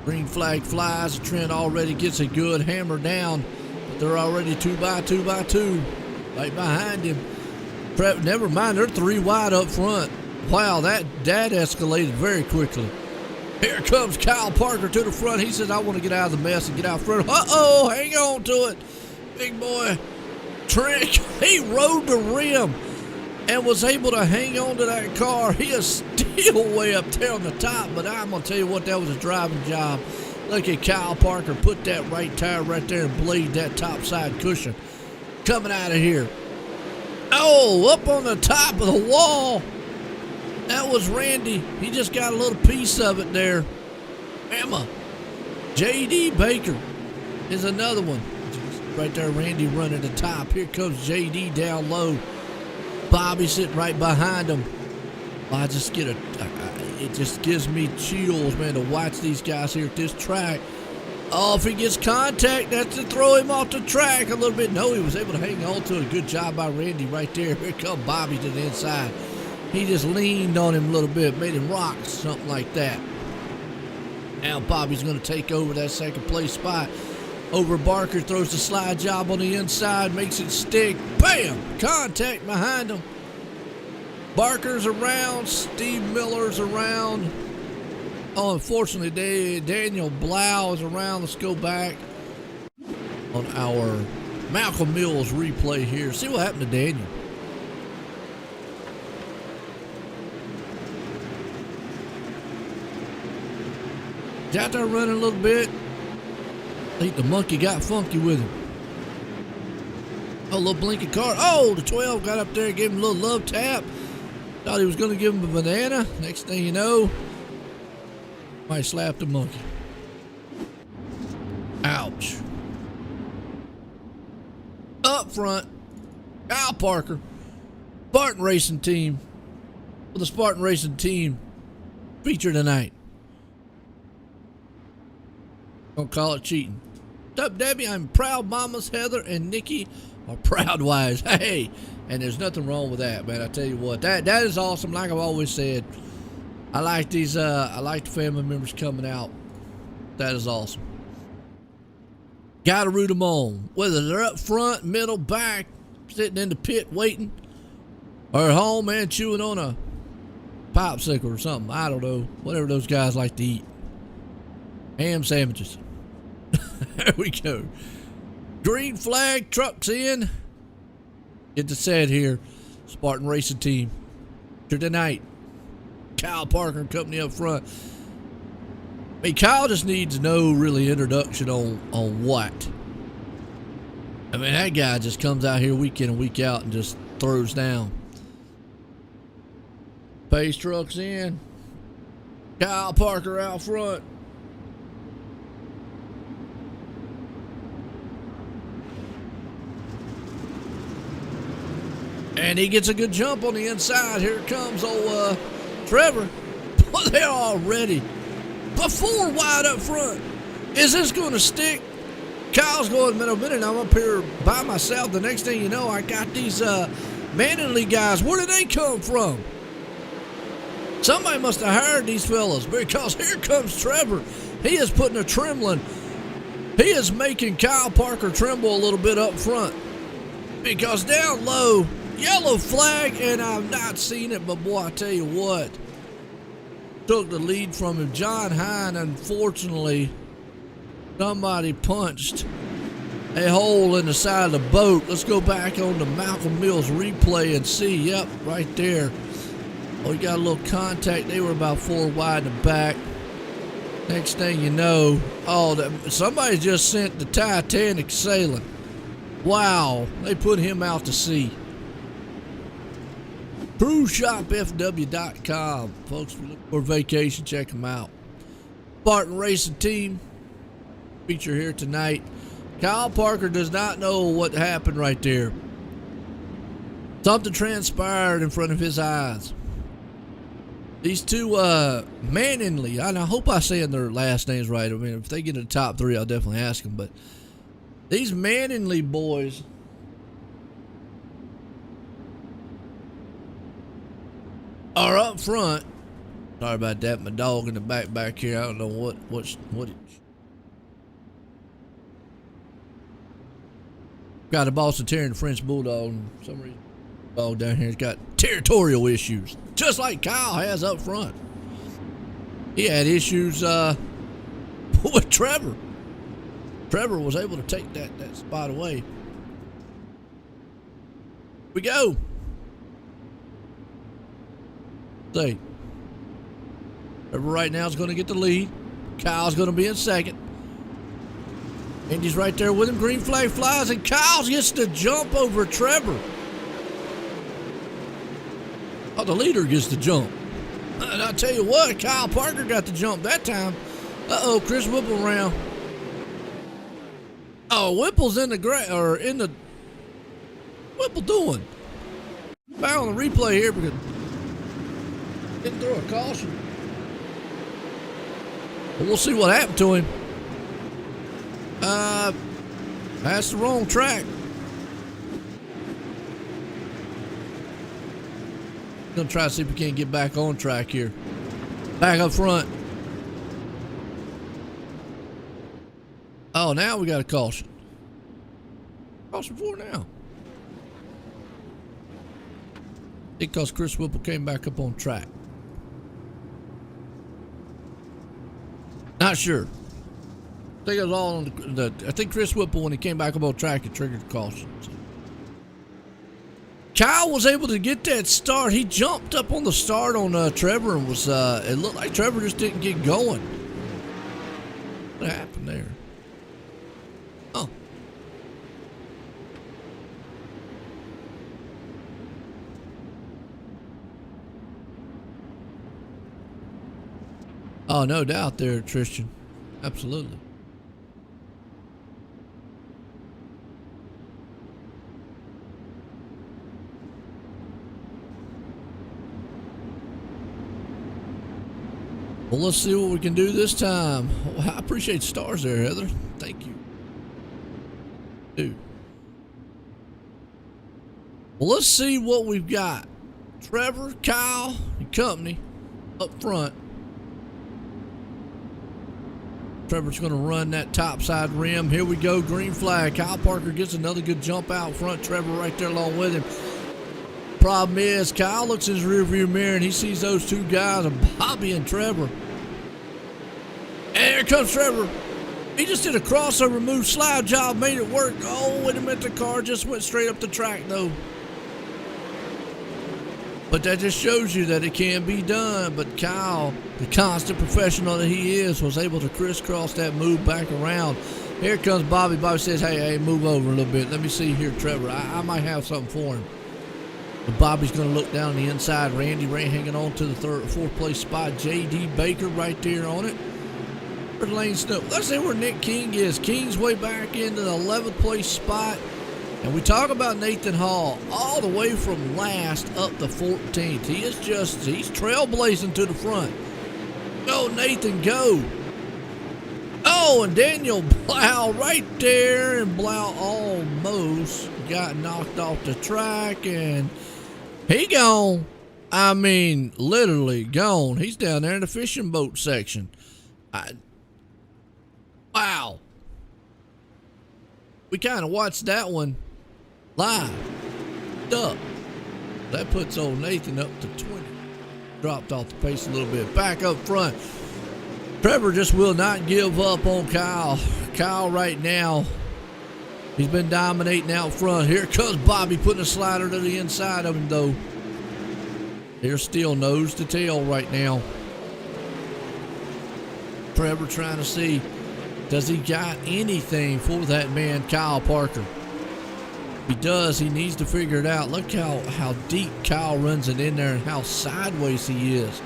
Green flag flies. Trent already gets a good hammer down. But they're already 2 by 2 by 2 right behind him. Never mind, they're 3 wide up front. Wow, that escalated very quickly. Here comes Kyle Parker to the front. He says, I want to get out of the mess and get out front. Uh-oh, hang on to it. Big boy Trent, he rode the rim and was able to hang on to that car. He is still way up there on the top, but I'm going to tell you what, that was a driving job. Look at Kyle Parker put that right tire right there and blade that top side cushion. Coming out of here. Oh, up on the top of the wall. That was Randy. He just got a little piece of it there. Emma. J.D. Baker is another one. Right there, Randy running the top. Here comes J.D. down low. Bobby sitting right behind him. I just get it just gives me chills, man, to watch these guys here at this track. Oh, if he gets contact, that's to throw him off the track a little bit. No, he was able to hang on to it. Good job by Randy right there. Here comes Bobby to the inside. He just leaned on him a little bit, made him rock, something like that. Now Bobby's going to take over that second place spot. Over Barker, throws the slide job on the inside, makes it stick. Bam! Contact behind him. Barker's around. Steve Miller's around. Oh, unfortunately, Daniel Blau is around. Let's go back on our Malcolm Mills replay here. See what happened to Daniel. He's out there running a little bit. I think the monkey got funky with him. Oh, a little blinking car. Oh, the 12 got up there, gave him a little love tap. Thought he was going to give him a banana. Next thing you know, might slap the monkey. Ouch. Up front, Kyle Parker, Spartan Racing Team. Well, the Spartan Racing Team feature tonight. Don't call it cheating. What's up, Debbie? I'm proud mamas. Heather and Nikki are proud wives. Hey, and there's nothing wrong with that, man. I tell you what, that is awesome. Like I've always said, I like these. I like the family members coming out. That is awesome. Gotta root them on, whether they're up front, middle, back, sitting in the pit waiting, or at home, man, chewing on a popsicle or something. I don't know. Whatever those guys like to eat. Ham sandwiches. There we go. Green flag, trucks in. Get the set here. Spartan Racing Team. For tonight. Kyle Parker and company up front. I mean, Kyle just needs no really introduction on what. I mean, that guy just comes out here week in and week out and just throws down. Pace trucks in. Kyle Parker out front. And he gets a good jump on the inside. Here comes old Trevor. Well, they're already before wide up front. Is this going to stick? Kyle's going, a minute, I'm up here by myself. The next thing you know, I got these Manly guys. Where did they come from? Somebody must have hired these fellas, because here comes Trevor. He is putting a trembling. He is making Kyle Parker tremble a little bit up front, because down low, yellow flag, and I've not seen it, but boy, I tell you what, took the lead from him. John Hine, unfortunately, somebody punched a hole in the side of the boat. Let's go back on the Malcolm Mills replay and see. Yep, right there. Oh, we got a little contact. They were about 4 wide in the back. Next thing you know, somebody just sent the Titanic sailing. Wow, they put him out to sea. CruiseShopFW.com. Folks, we look for vacation, check them out. Spartan Racing Team feature here tonight. Kyle Parker does not know what happened right there. Something transpired in front of his eyes. These two Manningley, and I hope I'm saying their last names right. I mean, if they get in the top 3, I'll definitely ask them. But these Manningley boys are up front. Sorry about that. My dog in the back here. I don't know what it. Got a Boston Terrier and a French Bulldog. And for some reason, the dog down here's got territorial issues, just like Kyle has up front. He had issues with Trevor. Trevor was able to take that spot away. We go. See, Trevor right now is going to get the lead. Kyle's going to be in second. Andy's right there with him. Green flag flies, and Kyle gets the jump over Trevor. Oh, the leader gets the jump. And I tell you what, Kyle Parker got the jump that time. Uh-oh, Chris Whipple around. Oh, Whipple's in the Whipple doing? Back on the replay here because didn't throw a caution. But we'll see what happened to him. That's the wrong track. Gonna try to see if we can't get back on track here. Back up front. Oh, now we got a caution. Caution for now. Because Chris Whipple came back up on track. Not sure. I think it was all on I think Chris Whipple, when he came back up on track, it triggered the caution. Kyle was able to get that start. He jumped up on the start on Trevor and was it looked like Trevor just didn't get going. What happened there? Oh. Oh, no doubt there, Tristan. Absolutely. Well, let's see what we can do this time. Well, I appreciate stars there, Heather. Thank you. Dude. Well, let's see what we've got. Trevor, Kyle, and company up front. Trevor's going to run that top side rim. Here we go. Green flag. Kyle Parker gets another good jump out front. Trevor right there along with him. Problem is, Kyle looks in his rearview mirror and he sees those two guys, Bobby and Trevor. And here comes Trevor. He just did a crossover move, slide job, made it work. Oh, wait a minute, the car just went straight up the track though. But that just shows you that it can be done. But Kyle, the constant professional that he is, was able to crisscross that move back around. Here comes Bobby. Bobby says, hey, move over a little bit. Let me see here, Trevor. I might have something for him. But Bobby's going to look down the inside. Randy Ray hanging on to the fourth place spot. J.D. Baker right there on it. Where's Lane Snow? Let's see where Nick King is. King's way back into the 11th place spot. And we talk about Nathan Hall all the way from last up to 14th. He's trailblazing to the front. Go, Nathan, go. Oh, and Daniel Blau right there. And Blau almost got knocked off the track. And he gone. I mean, literally gone. He's down there in the fishing boat section. Wow. We kind of watched that one live. Up. That puts old Nathan up to 20. Dropped off the pace a little bit. Back up front. Trevor just will not give up on Kyle. Kyle right now, he's been dominating out front. Here comes Bobby putting a slider to the inside of him though. They're still nose to tail right now. Trevor trying to see, does he got anything for that man, Kyle Parker? If he does, he needs to figure it out. Look how deep Kyle runs it in there and how sideways he is.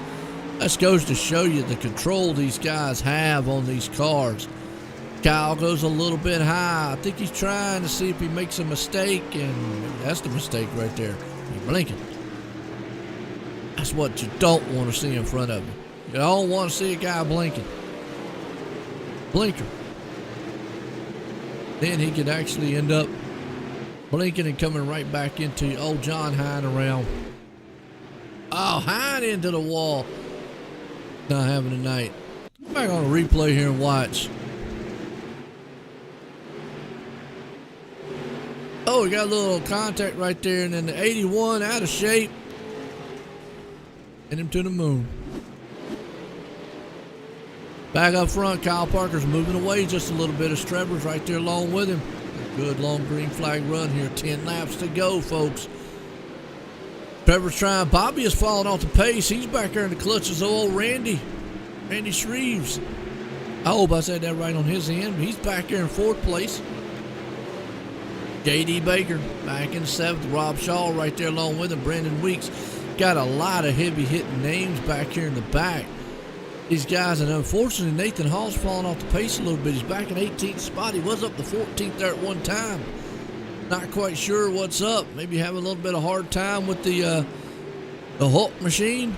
That goes to show you the control these guys have on these cars. Kyle goes a little bit high. I think he's trying to see if he makes a mistake, and that's the mistake right there. He's blinking. That's what you don't want to see in front of you. You don't want to see a guy blinking. Blinker. Then he could actually end up blinking and coming right back into old John Hine around. Oh, Hine into the wall. Not having a night. I'm back on a replay here and watch. Oh, we got a little contact right there, and then the 81 out of shape. And him to the moon. Back up front, Kyle Parker's moving away just a little bit. Trevor's right there along with him. A good long green flag run here. 10 laps to go, folks. Trevor's trying. Bobby is falling off the pace. He's back there in the clutches of old Randy Shreves. I hope I said that right on his end. He's back there in 4th place. J.D. Baker back in 7th. Rob Shaw right there along with him. Brandon Weeks. Got a lot of heavy hitting names back here in the back. These guys, and unfortunately Nathan Hall's falling off the pace a little bit. He's back in 18th spot. He was up to 14th there at one time. Not quite sure what's up. Maybe having a little bit of hard time with the Hulk machine.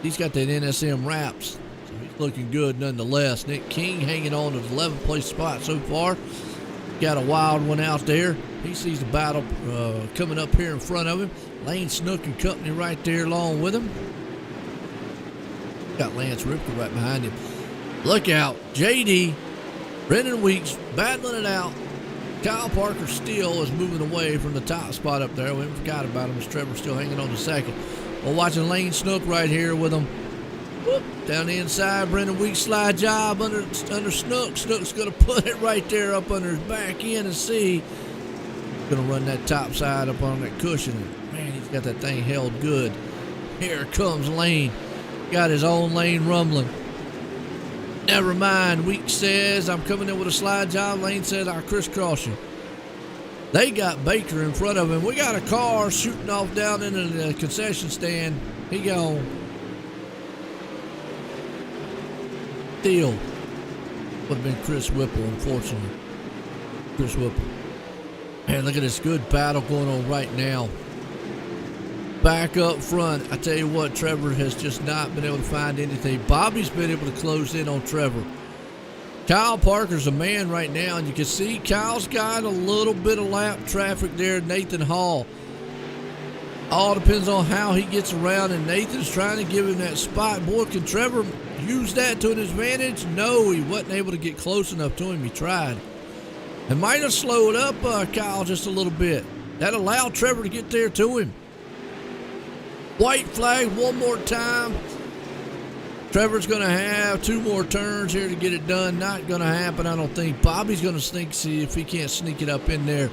He's got that NSM wraps, so he's looking good nonetheless. Nick King hanging on to the 11th place spot so far. Got a wild one out there. He sees the battle coming up here in front of him. Lane Snook and company right there along with him. Got Lance Ripker right behind him. Look out. JD, Brendan Weeks battling it out. Kyle Parker still is moving away from the top spot up there. We forgot about him as Trevor's still hanging on to 2nd. We're watching Lane Snook right here with him. Whoop, down the inside. Brendan Weeks slide job under Snook. Snook's going to put it right there up under his back end and see. Going to run that top side up on that cushion. Man, he's got that thing held good. Here comes Lane. Got his own lane rumbling. Never mind. Weeks says, I'm coming in with a slide job. Lane says, I'll crisscross you. They got Baker in front of him. We got a car shooting off down into the concession stand. He gone. Still would have been Chris Whipple, unfortunately. Chris Whipple. Man, look at this good battle going on right now. Back up front, I tell you what, Trevor has just not been able to find anything. Bobby's been able to close in on Trevor. Kyle Parker's a man right now, and you can see Kyle's got a little bit of lap traffic there. Nathan Hall. All depends on how he gets around, and Nathan's trying to give him that spot. Boy, can Trevor use that to his advantage? No, he wasn't able to get close enough to him. He tried. It might have slowed up Kyle just a little bit. That allowed Trevor to get there to him. White flag one more time. Trevor's going to have 2 more turns here to get it done. Not going to happen, I don't think. Bobby's going to see if he can't sneak it up in there.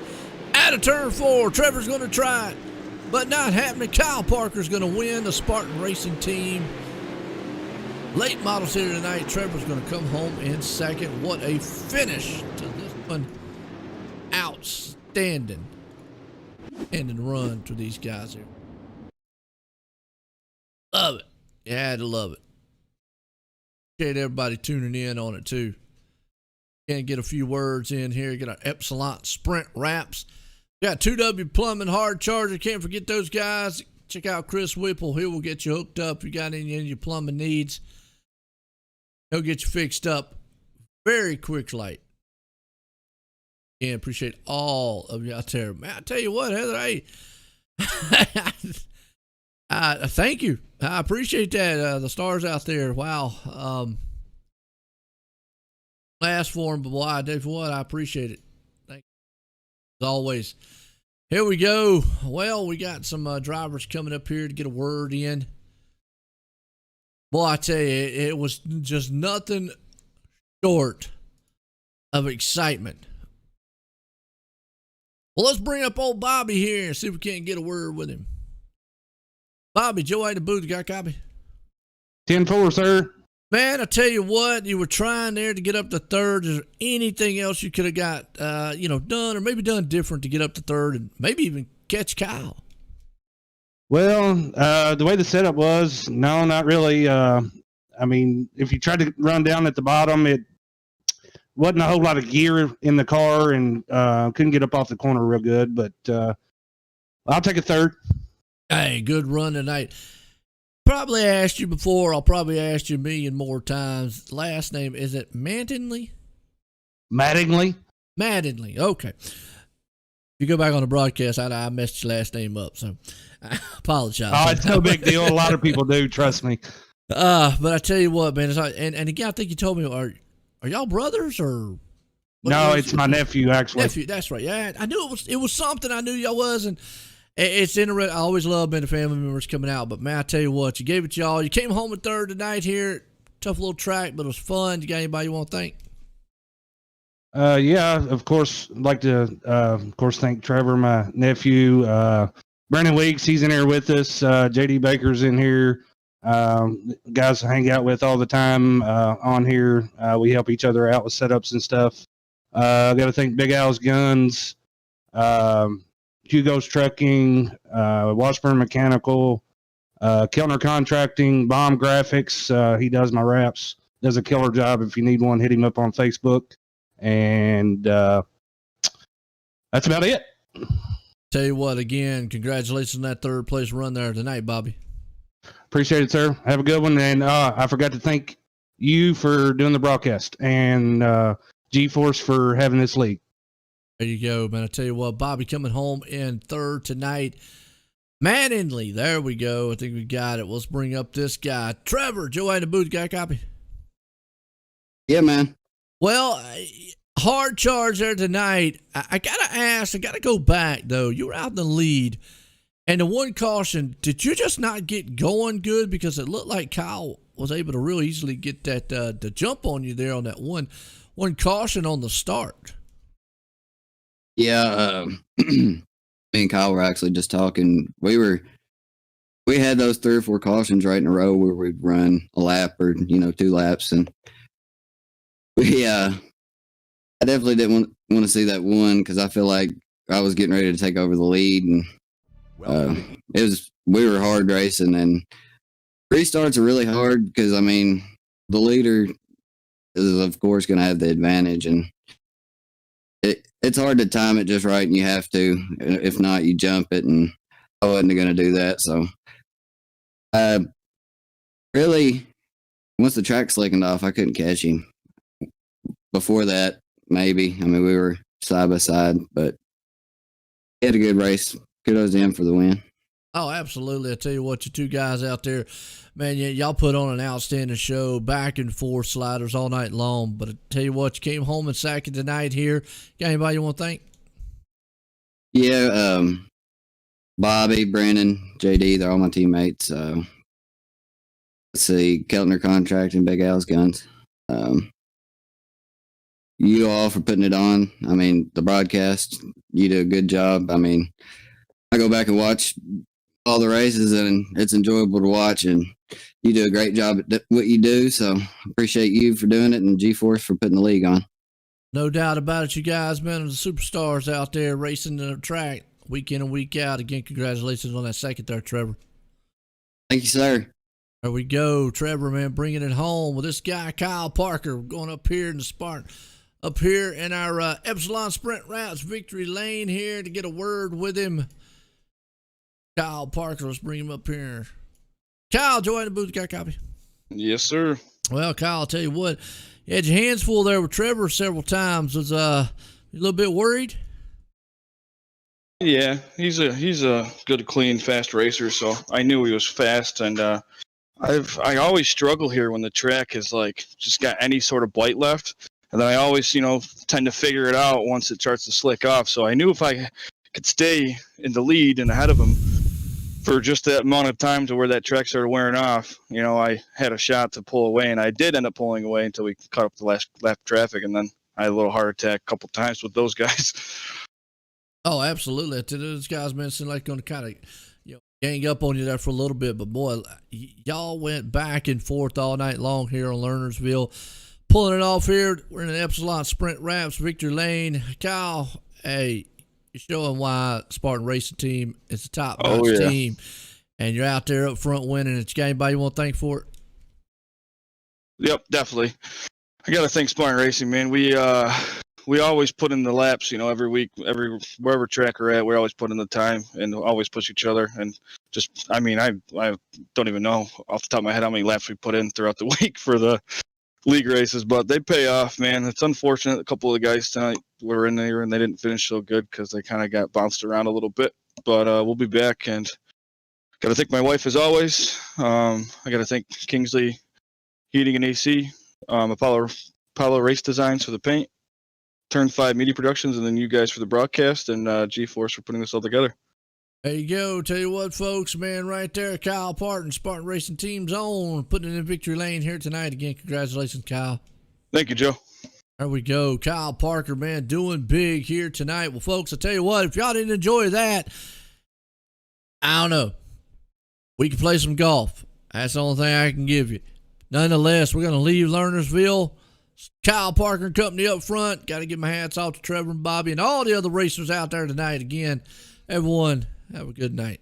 Out of turn 4, Trevor's going to try it. But not happening. Kyle Parker's going to win the Spartan Racing team. Late models here tonight. Trevor's going to come home in 2nd. What a finish to this one. Outstanding. Ending run to these guys here. Love it. You had to love it. Appreciate everybody tuning in on it too. Can get a few words in here. Get our Epsilon Sprint wraps. Got 2W Plumbing Hard Charger. Can't forget those guys. Check out Chris Whipple. He will get you hooked up if you got any of your plumbing needs. He'll get you fixed up very quickly. Again, appreciate all of you out there. Man, I tell you what, Heather, hey, thank you. I appreciate that. The stars out there. Wow. Last for him, but boy, I tell you what, I appreciate it. Thank you. As always. Here we go. Well, we got some drivers coming up here to get a word in. Boy, I tell you, it was just nothing short of excitement. Well, let's bring up old Bobby here and see if we can't get a word with him. Bobby, Joe ain't the booth. Got a copy? 10-4, sir. Man, I tell you what, you were trying there to get up to third. Is there anything else you could have got, done or maybe done different to get up to third and maybe even catch Kyle? Well, the way the setup was, no, not really. If you tried to run down at the bottom, it wasn't a whole lot of gear in the car and couldn't get up off the corner real good. But I'll take a third. Hey, good run tonight. Probably asked you before. I'll probably ask you a million more times. Last name, is it Mattingly? Mattingly. Okay. If you go back on the broadcast, I messed your last name up, so I apologize. Oh, it's no big deal. A lot of people do. Trust me. But I tell you what, man. And again, I think you told me, are y'all brothers or? No, it's my nephew actually. Nephew, that's right. Yeah, I knew it was something. I knew y'all was, and it's interesting. I always love being the family members coming out. But man, I tell you what, you gave it y'all. You came home in third tonight here. Tough little track, but it was fun. You got anybody you want to thank? Yeah, of course. I'd like to, thank Trevor, my nephew. Brandon Weeks, he's in here with us. JD Baker's in here. Guys I hang out with all the time on here. We help each other out with setups and stuff. I got to thank Big Al's Guns, Hugo's Trucking, Washburn Mechanical, Kellner Contracting, Bomb Graphics. He does my wraps. Does a killer job. If you need one, hit him up on Facebook. And that's about it. Tell you what, again, congratulations on that third place run there tonight, Bobby. Appreciate it, sir. Have a good one. And I forgot to thank you for doing the broadcast and GForce for having this league. There you go, man. I tell you what, Bobby coming home in third tonight. Mattingly, there we go. I think we got it. Let's bring up this guy. Trevor, Joe in the booth, got a copy? Yeah, man. Well, hard charge there tonight. I got to ask, I got to go back, though. You were out in the lead. And the one caution, did you just not get going good? Because it looked like Kyle was able to really easily get that the jump on you there on that one caution on the start. Yeah, me and Kyle were actually just talking. We had those 3 or 4 cautions right in a row where we'd run a lap or 2 laps, and I definitely didn't want to see that one because I feel like I was getting ready to take over the lead, and we were hard racing, and restarts are really hard because the leader is of course going to have the advantage, and it's hard to time it just right, and you have to. If not, you jump it, and I wasn't going to do that. So, really, once the track slickened off, I couldn't catch him. Before that, maybe. We were side by side, but he had a good race. Kudos to him for the win. Oh, absolutely. I tell you what, you two guys out there, man, y'all put on an outstanding show, back and forth sliders all night long. But I tell you what, you came home in second tonight here. Got anybody you want to thank? Yeah, Bobby, Brandon, JD, they're all my teammates. Let's see, Keltner Contracting, Big Al's Guns. You all for putting it on. The broadcast, you do a good job. I go back and watch all the races, and it's enjoyable to watch, and you do a great job at what you do, so appreciate you for doing it, and GForce for putting the league on. No doubt about it, you guys, man. The superstars out there racing the track week in and week out. Again, congratulations on that second there, Trevor. Thank you, sir. There we go. Trevor, man, bringing it home with this guy, Kyle Parker, going up here in the Spartan. Up here in our Epsilon Sprint Routes Victory Lane here to get a word with him. Kyle Parker, let's bring him up here. Kyle, join the booth, got a copy? Yes, sir. Well, Kyle, I'll tell you what, you had your hands full there with Trevor several times. Was a little bit worried? Yeah, he's a good, clean, fast racer, so I knew he was fast, and I always struggle here when the track is just got any sort of blight left. And then I always, tend to figure it out once it starts to slick off. So I knew if I could stay in the lead and ahead of him for just that amount of time to where that track started wearing off, I had a shot to pull away. And I did end up pulling away until we caught up the last lap traffic. And then I had a little heart attack a couple times with those guys. Oh, absolutely. Those guys, man, seem like going to kind of, gang up on you there for a little bit, but boy, y'all went back and forth all night long here on Lernersville. Pulling it off here, we're in an Epsilon Sprint Wraps, Victory Lane. Kyle, hey, you're showing why Spartan Racing Team is the top notch team, and you're out there up front winning. It's got anybody you want to thank for it? Yep, definitely. I got to thank Spartan Racing, man. We always put in the laps, you know, every week, wherever track we're at, we always put in the time and always push each other. And just, I mean, I don't even know off the top of my head how many laps we put in throughout the week for the league races, but they pay off, man. It's unfortunate a couple of the guys tonight were in there and they didn't finish so good because they kind of got bounced around a little bit. But we'll be back, and got to thank my wife as always. I got to thank Kingsley Heating and AC, Apollo Race Designs for the paint, Turn 5 Media Productions, and then you guys for the broadcast, and GForce for putting this all together. There you go. Tell you what, folks, man, right there, Kyle Parton, Spartan Racing Team's own, putting it in victory lane here tonight. Again, congratulations, Kyle. Thank you, Joe. There we go. Kyle Parker, man, doing big here tonight. Well, folks, I tell you what, if y'all didn't enjoy that, I don't know. We can play some golf. That's the only thing I can give you. Nonetheless, we're going to leave Lernersville. Kyle Parker and company up front. Got to give my hats off to Trevor and Bobby and all the other racers out there tonight. Again, everyone, have a good night.